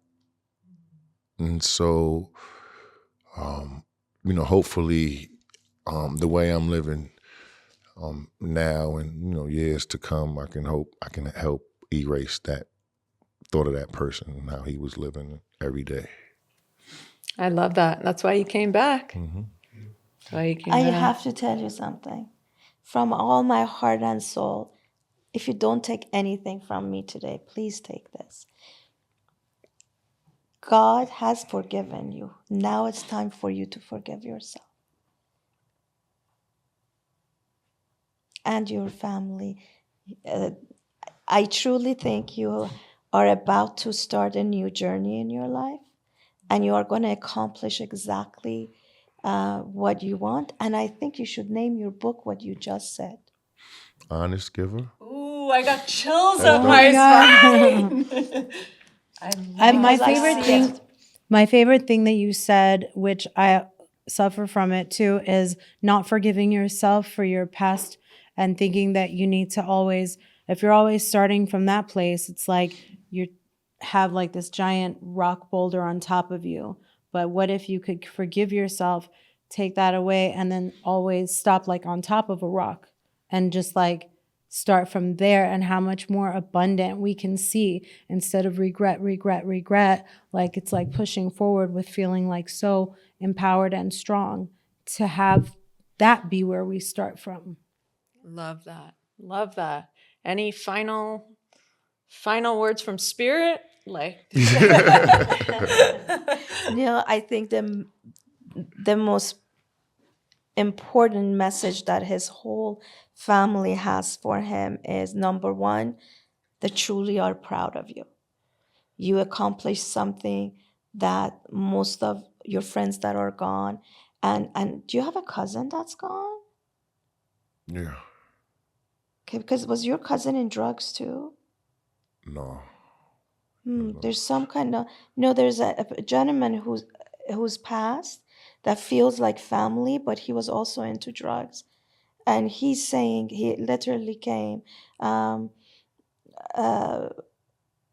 And so, hopefully, the way I'm living now and, years to come, I can help erase that thought of that person and how he was living every day. I love that. That's why you came back. Mm-hmm. That's why you came I back. have to tell you something. From all my heart and soul, if you don't take anything from me today, please take this. God has forgiven you. Now it's time for you to forgive yourself and your family. I truly think you are about to start a new journey in your life, and you are going to accomplish exactly what you want. And I think you should name your book what you just said. Honest giver. Ooh, I got chills That's up dope. my God. spine. My Because I favorite see thing, it. my favorite thing that you said, which I suffer from it too, is not forgiving yourself for your past and thinking that you need to always, if you're always starting from that place, it's like you have like this giant rock boulder on top of you. But what if you could forgive yourself, take that away, and then always stop like on top of a rock and just like start from there, and how much more abundant we can see instead of regret. Like it's like pushing forward with feeling like so empowered and strong to have that be where we start from. Love that. Love that. Any final words from Spirit? Like, I think the most important message that his whole family has for him is, number one, they truly are proud of you. You accomplished something that most of your friends that are gone. And do you have a cousin that's gone? Yeah. Okay, because was your cousin in drugs too? No. There's some kind of there's a gentleman who's passed that feels like family, but he was also into drugs, and he's saying he literally came.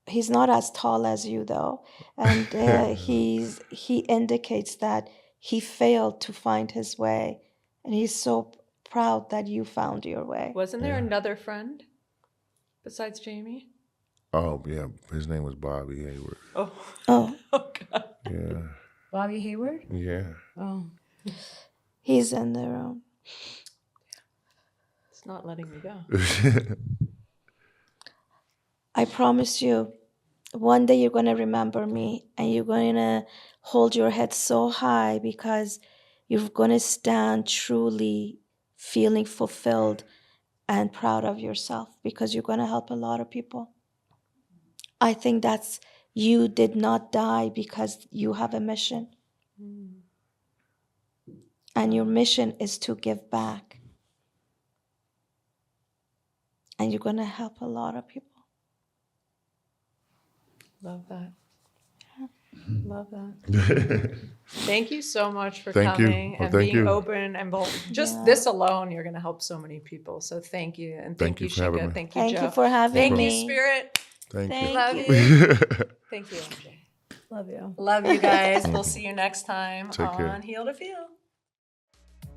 He's not as tall as you though, and he indicates that he failed to find his way, and he's so proud that you found your way. wasn't there another friend besides Jamie? Oh, yeah. His name was Bobby Hayward. Oh, Oh, oh God. Yeah. Bobby Hayward? Yeah. Oh. he's in the room. It's not letting me go. I promise you, one day you're going to remember me, and you're going to hold your head so high because you're going to stand truly feeling fulfilled and proud of yourself, because you're going to help a lot of people. I think that's, you did not die because you have a mission. And your mission is to give back. And you're going to help a lot of people. Love that. Love that. Thank you so much for Thank you. coming Well, and thank being you. open and bold. Just Yeah. this alone, you're going to help so many people. So thank you. And Thank you for having Shinka. me. Thank you, Thank Joe. you for having Thank me. you, Spirit. Thank you. Thank Love you. you. Thank you, MJ. Love you. Love you guys. We'll see you next time Take care. on Heal to Feel.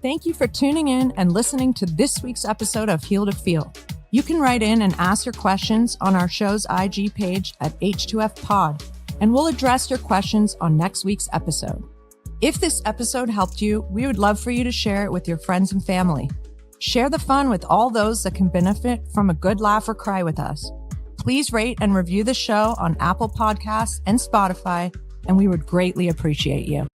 Thank you for tuning in and listening to this week's episode of Heal to Feel. You can write in and ask your questions on our show's IG page at H2F Pod, and we'll address your questions on next week's episode. If this episode helped you, we would love for you to share it with your friends and family. Share the fun with all those that can benefit from a good laugh or cry with us. Please rate and review the show on Apple Podcasts and Spotify, and we would greatly appreciate you.